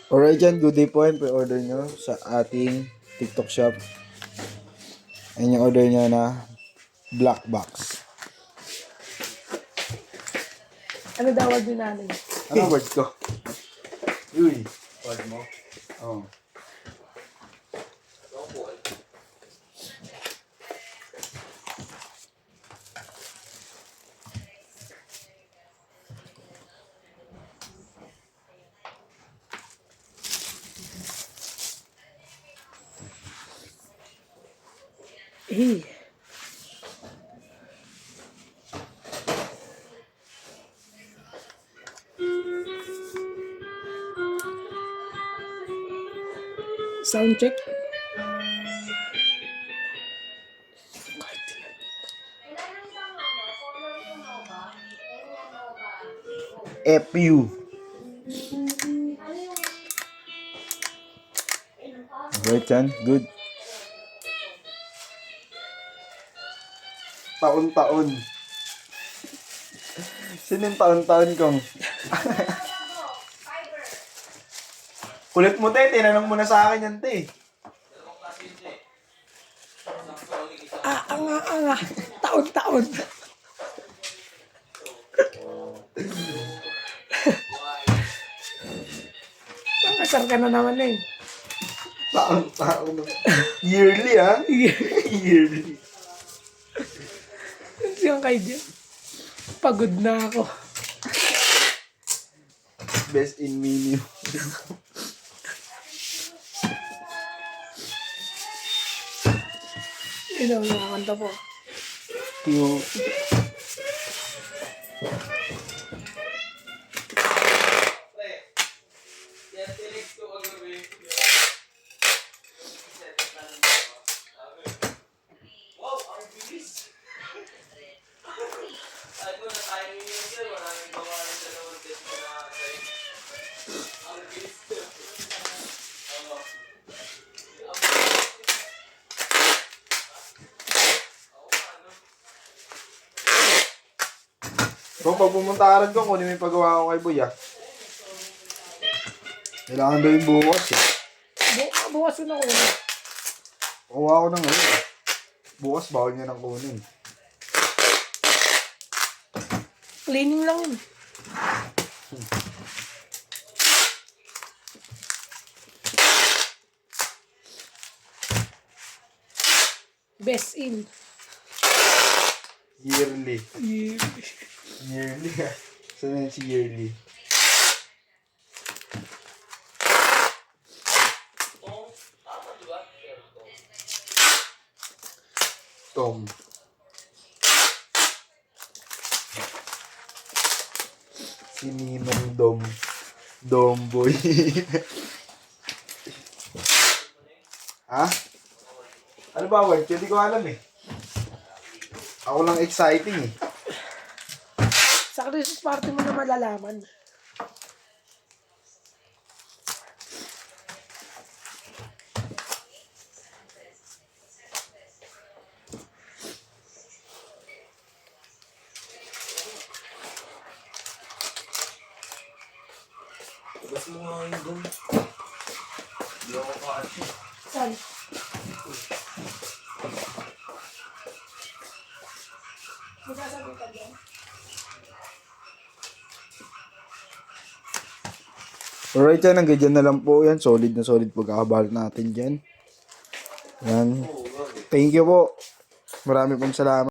Alright dyan, good day po yan. Pre-order nyo sa ating TikTok shop. Ayan yung order nyo na black box. Ano daw word din natin? Ano word ko? Uy. Word mo? Oo. Eh. Sound check. FU. Alright yan, good. Taon-taon. Sino yung taon-taon kong? Kulit mo, te. Tinanong mo na sa akin yan, te. Anga. Taon-taon. Nakasar ka na naman eh. Taon-taon. Yearly, ha? Yearly. Siyang kayo dyan. Pagod na ako. Best in menu. Yun ang nakakanta po. Cute. Kung pag pumunta ko, kunin mo yung pagawa ko kay Boy, ah. Kailangan daw yung bukas, eh. Bukas ko na ko. Kuha ko na ngayon, eh. Bukas, bawal niya nang kunin. Cleaning lang yun. Best in. Yearly. Yeah. Yearly, ah. Saan na si yearly? Tom. Si Ninong Dom. Domboy. Ha? Ano ba word? Hindi ko alam eh. Ako lang exciting eh. Sa Christmas party mo na malalaman. Basta mo nga yun doon. Hindi ako kasi. Saan? Magsasabi ka dyan? Alright yan, hanggang dyan na lang po yan. Solid na solid pagkakabalot natin dyan. Yan. Thank you po. Marami pong salamat.